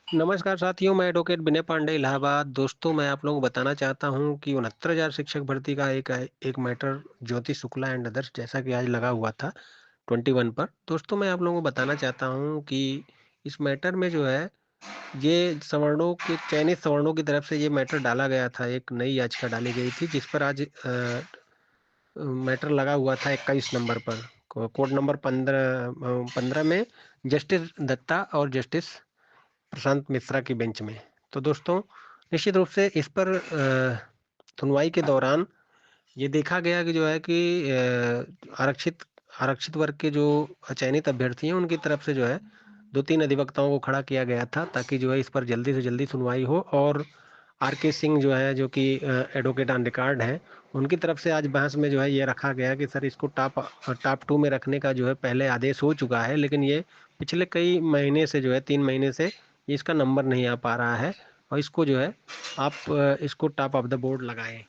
नमस्कार साथियों, मैं एडवोकेट विनय पांडे इलाहाबाद। दोस्तों, मैं आप लोगों को बताना चाहता हूँ कि 69,000 शिक्षक भर्ती का एक matter Jyoti Shukla and others जैसा कि आज लगा हुआ था 21 पर। दोस्तों, मैं आप लोगों को बताना चाहता हूँ कि इस मैटर में जो है, ये सवर्णों के चयनित सवर्णों की तरफ से ये मैटर डाला गया था। एक नई याचिका डाली गई थी जिस पर आज मैटर लगा हुआ था 21 नंबर पर। कोर्ट नंबर 15 में जस्टिस दत्ता और जस्टिस प्रशांत मिश्रा की बेंच में। तो दोस्तों, निश्चित रूप से इस पर सुनवाई के दौरान ये देखा गया कि जो है कि आरक्षित आरक्षित वर्ग के जो चयनित अभ्यर्थी हैं उनकी तरफ से जो है 2-3 अधिवक्ताओं को खड़ा किया गया था, ताकि जो है इस पर जल्दी से जल्दी सुनवाई हो। और आर के सिंह जो है, जो कि एडवोकेट ऑन रिकॉर्ड हैं, उनकी तरफ से आज बहस में जो है ये रखा गया कि सर, इसको टॉप टू में रखने का जो है पहले आदेश हो चुका है, लेकिन ये पिछले कई महीने से जो है 3 महीने से इसका नंबर नहीं आ पा रहा है, और इसको जो है आप इसको टॉप ऑफ द बोर्ड लगाएं।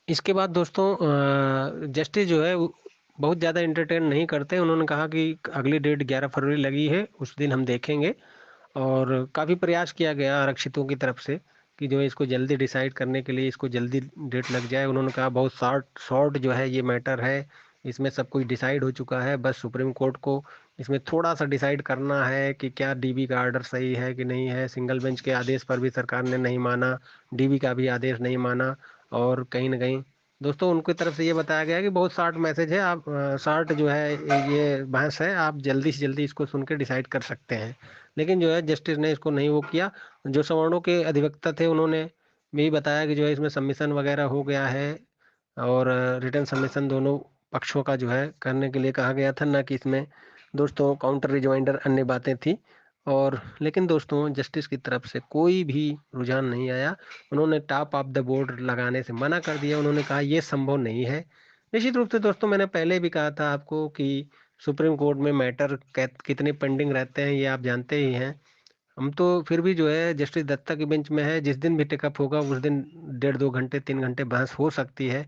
इसके बाद दोस्तों, जस्टिस जो है वो बहुत ज़्यादा इंटरटेन नहीं करते। उन्होंने कहा कि अगली डेट 11 फरवरी लगी है, उस दिन हम देखेंगे। और काफ़ी प्रयास किया गया आरक्षितों की तरफ से कि जो है इसको जल्दी डिसाइड करने के लिए इसको जल्दी डेट लग जाए। उन्होंने कहा बहुत शॉर्ट शॉर्ट जो है ये मैटर है, इसमें सब कुछ डिसाइड हो चुका है, बस सुप्रीम कोर्ट को इसमें थोड़ा सा डिसाइड करना है कि क्या डीबी का आर्डर सही है कि नहीं है। सिंगल बेंच के आदेश पर भी सरकार ने नहीं माना, डीबी का भी आदेश नहीं माना। और कहीं ना कहीं दोस्तों, उनकी तरफ से ये बताया गया कि बहुत शार्ट मैसेज है, आप शार्ट जो है ये बहस है, आप जल्दी से जल्दी इसको सुन के डिसाइड कर सकते हैं। लेकिन जो है जस्टिस ने इसको नहीं वो किया। जो सवर्णों के अधिवक्ता थे उन्होंने भी बताया कि जो है इसमें सबमिशन वगैरह हो गया है, और रिटर्न सबमिशन दोनों पक्षों का जो है करने के लिए कहा गया था, ना कि इसमें दोस्तों काउंटर रिजॉइंडर अन्य बातें थी। और लेकिन दोस्तों, जस्टिस की तरफ से कोई भी रुझान नहीं आया। उन्होंने टॉप ऑफ द बोर्ड लगाने से मना कर दिया। उन्होंने कहा यह संभव नहीं है। निश्चित रूप से दोस्तों, मैंने पहले भी कहा था आपको कि सुप्रीम कोर्ट में मैटर कितने पेंडिंग रहते हैं ये आप जानते ही हैं। हम तो फिर भी जो है जस्टिस दत्ता की बेंच में है, जिस दिन भी टेकअप होगा उस दिन 1.5-2 घंटे 3 घंटे बहस हो सकती है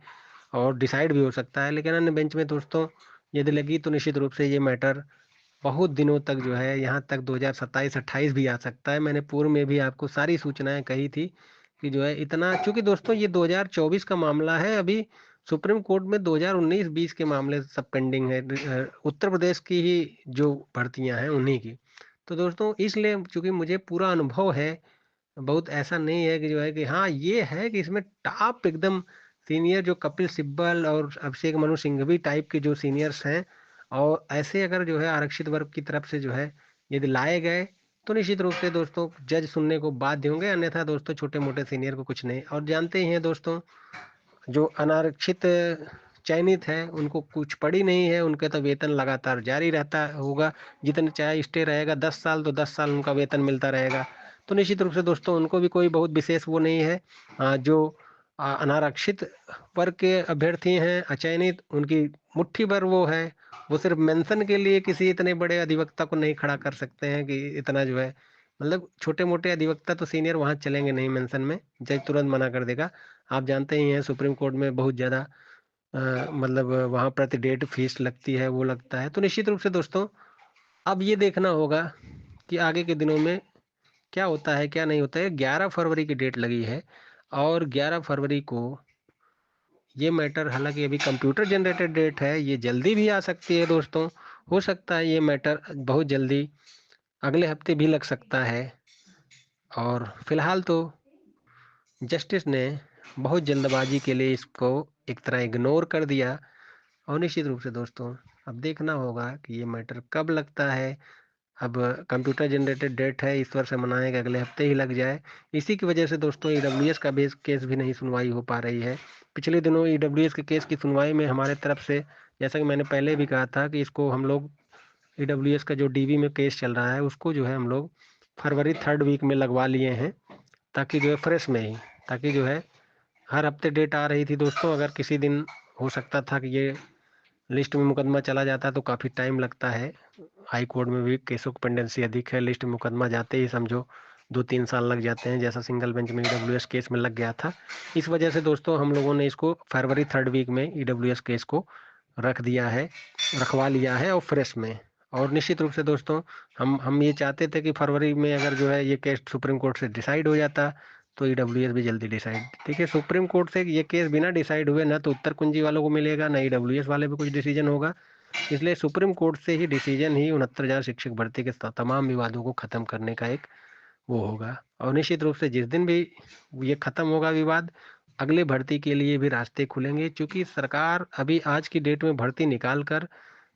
और डिसाइड भी हो सकता है। लेकिन अन्य बेंच में दोस्तों यदि लगी तो निश्चित रूप से ये मैटर बहुत दिनों तक जो है, यहाँ तक 2027-28 भी आ सकता है। मैंने पूर्व में भी आपको सारी सूचनाएं कही थी कि जो है इतना, चूंकि दोस्तों ये 2024 का मामला है, अभी सुप्रीम कोर्ट में 2019-20 के मामले सब पेंडिंग है, उत्तर प्रदेश की ही जो भर्तियां हैं उन्हीं की। तो दोस्तों, इसलिए चूंकि मुझे पूरा अनुभव है, बहुत ऐसा नहीं है कि जो है कि हाँ ये है कि इसमें टॉप एकदम सीनियर जो कपिल सिब्बल और अभिषेक मनु सिंघवी टाइप के जो सीनियर्स हैं, और ऐसे अगर जो है आरक्षित वर्ग की तरफ से जो है यदि लाए गए, तो निश्चित रूप से दोस्तों जज सुनने को बाध्य होंगे। अन्यथा दोस्तों छोटे मोटे सीनियर को कुछ नहीं। और जानते ही हैं दोस्तों, जो अनारक्षित चयनित है उनको कुछ पड़ी नहीं है, उनके तो वेतन लगातार जारी रहता होगा। जितने चाहे स्टे रहेगा 10 साल, तो 10 साल उनका वेतन मिलता रहेगा। तो निश्चित रूप से दोस्तों उनको भी कोई बहुत विशेष वो नहीं है। जो अनारक्षित वर्ग के अभ्यर्थी हैं, अचयनित, उनकी मुट्ठी भर वो है। वो सिर्फ मेंशन के लिए किसी इतने बड़े अधिवक्ता को नहीं खड़ा कर सकते हैं कि इतना जो है, मतलब छोटे मोटे अधिवक्ता तो सीनियर वहां चलेंगे नहीं मेंशन में, जज तुरंत मना कर देगा। आप जानते ही हैं सुप्रीम कोर्ट में बहुत ज़्यादा मतलब वहाँ प्रति डेट फीस लगती है, वो लगता है। तो निश्चित रूप से दोस्तों, अब ये देखना होगा कि आगे के दिनों में क्या होता है क्या नहीं होता है। 11 फरवरी की डेट लगी है, और 11 फरवरी को ये मैटर, हालांकि अभी कंप्यूटर जनरेटेड डेट है, ये जल्दी भी आ सकती है दोस्तों। हो सकता है ये मैटर बहुत जल्दी अगले हफ्ते भी लग सकता है। और फिलहाल तो जस्टिस ने बहुत जल्दबाजी के लिए इसको एक तरह इग्नोर कर दिया। और निश्चित रूप से दोस्तों, अब देखना होगा कि ये मैटर कब लगता है। अब कंप्यूटर जनरेटेड डेट है, ईश्वर से मनाए कि अगले हफ्ते ही लग जाए। इसी की वजह से दोस्तों ईडब्ल्यूएस का भी केस भी नहीं सुनवाई हो पा रही है। पिछले दिनों ईडब्ल्यूएस के केस की सुनवाई में हमारे तरफ से, जैसा कि मैंने पहले भी कहा था कि इसको हम लोग, ईडब्ल्यूएस का जो डीबी में केस चल रहा है उसको जो है हम लोग फरवरी 3rd वीक में लगवा लिए हैं, ताकि जो है फ्रेश में ही, ताकि जो है हर हफ्ते डेट आ रही थी दोस्तों। अगर किसी दिन हो सकता था कि ये लिस्ट में मुकदमा चला जाता तो काफ़ी टाइम लगता है। हाई कोर्ट में भी केसों की पेंडेंसी अधिक है, लिस्ट में मुकदमा जाते ही समझो 2-3 साल लग जाते हैं, जैसा सिंगल बेंच में ईडब्ल्यूएस केस में लग गया था। इस वजह से दोस्तों हम लोगों ने इसको फरवरी 3rd वीक में ईडब्ल्यूएस केस को रख दिया है, रखवा लिया है और फ्रेश में। और निश्चित रूप से दोस्तों हम ये चाहते थे कि फरवरी में अगर जो है ये केस सुप्रीम कोर्ट से डिसाइड हो जाता तो ईडब्ल्यूएस भी जल्दी डिसाइड। देखिए सुप्रीम कोर्ट से ये केस बिना डिसाइड हुए ना तो उत्तर कुंजी वालों को मिलेगा, ना ईडब्ल्यूएस वाले पे कुछ डिसीजन होगा। इसलिए सुप्रीम कोर्ट से ही डिसीजन ही 69,000 शिक्षक भर्ती के तमाम विवादों को खत्म करने का एक वो होगा। और निश्चित रूप से जिस दिन भी ये खत्म होगा विवाद, अगले भर्ती के लिए भी रास्ते खुलेंगे, क्योंकि सरकार अभी आज की डेट में भर्ती निकाल कर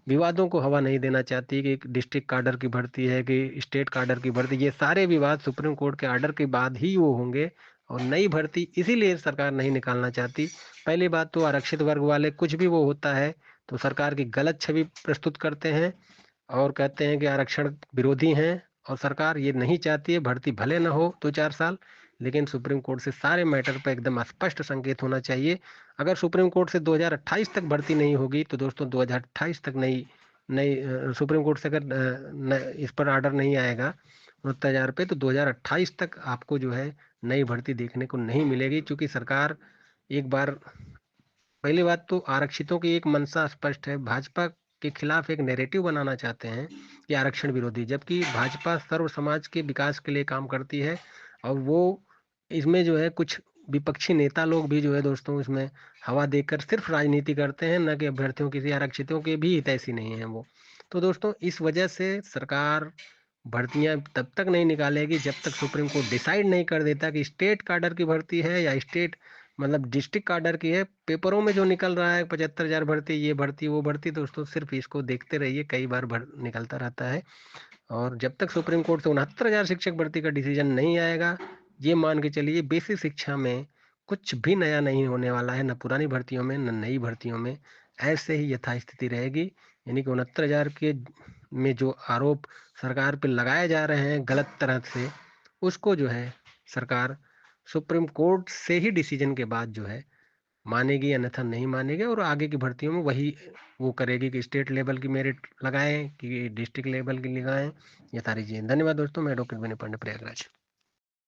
विवादों को हवा नहीं देना चाहती कि डिस्ट्रिक्ट काडर की भर्ती है कि स्टेट काडर की भर्ती। ये सारे विवाद सुप्रीम कोर्ट के आर्डर के बाद ही वो होंगे। और नई भर्ती इसीलिए सरकार नहीं निकालना चाहती। पहली बात तो आरक्षित वर्ग वाले कुछ भी वो होता है तो सरकार की गलत छवि प्रस्तुत करते हैं और कहते हैं कि आरक्षण विरोधी हैं। और सरकार ये नहीं चाहती है भर्ती भले ना हो 2-4 साल, लेकिन सुप्रीम कोर्ट से सारे मैटर पर एकदम स्पष्ट संकेत होना चाहिए। अगर सुप्रीम कोर्ट से 2028 तक भर्ती नहीं होगी तो दोस्तों 2028 तक नई नई सुप्रीम कोर्ट से अगर इस पर ऑर्डर नहीं आएगा 69,000 पे तो 2028 तक आपको जो है नई भर्ती देखने को नहीं मिलेगी। क्योंकि सरकार एक बार, पहली बात तो आरक्षितों की एक मंशा स्पष्ट है, भाजपा के खिलाफ एक नैरेटिव बनाना चाहते हैं कि आरक्षण विरोधी, जबकि भाजपा सर्व समाज के विकास के लिए काम करती है। और वो इसमें जो है कुछ विपक्षी नेता लोग भी जो है दोस्तों इसमें हवा देकर सिर्फ राजनीति करते हैं, न कि अभ्यर्थियों किसी आरक्षितों के भी हितैषी नहीं है वो। तो दोस्तों इस वजह से सरकार भर्तियां तब तक नहीं निकालेगी जब तक सुप्रीम कोर्ट डिसाइड नहीं कर देता कि स्टेट काडर की भर्ती है या स्टेट मतलब डिस्ट्रिक्ट काडर की है। पेपरों में जो निकल रहा है 75,000 भर्ती, ये भर्ती वो भर्ती, दोस्तों सिर्फ इसको देखते रहिए, कई बार निकलता रहता है। और जब तक सुप्रीम कोर्ट से 69,000 शिक्षक भर्ती का डिसीजन नहीं आएगा, ये मान के चलिए बेसिक शिक्षा में कुछ भी नया नहीं होने वाला है, न पुरानी भर्तियों में न नई भर्तियों में। ऐसे ही यथास्थिति रहेगी। यानी कि 69,000 के में जो आरोप सरकार पे लगाए जा रहे हैं गलत तरह से, उसको जो है सरकार सुप्रीम कोर्ट से ही डिसीजन के बाद जो है मानेगी, अन्यथा नहीं मानेगी। और आगे की भर्तियों में वही वो करेगी कि स्टेट लेवल की मेरिट लगाएं कि डिस्ट्रिक्ट लेवल की लगाएं। ये सारी चीजें। धन्यवाद दोस्तों, मैं डॉक्टर विनय पांडे, प्रयागराज।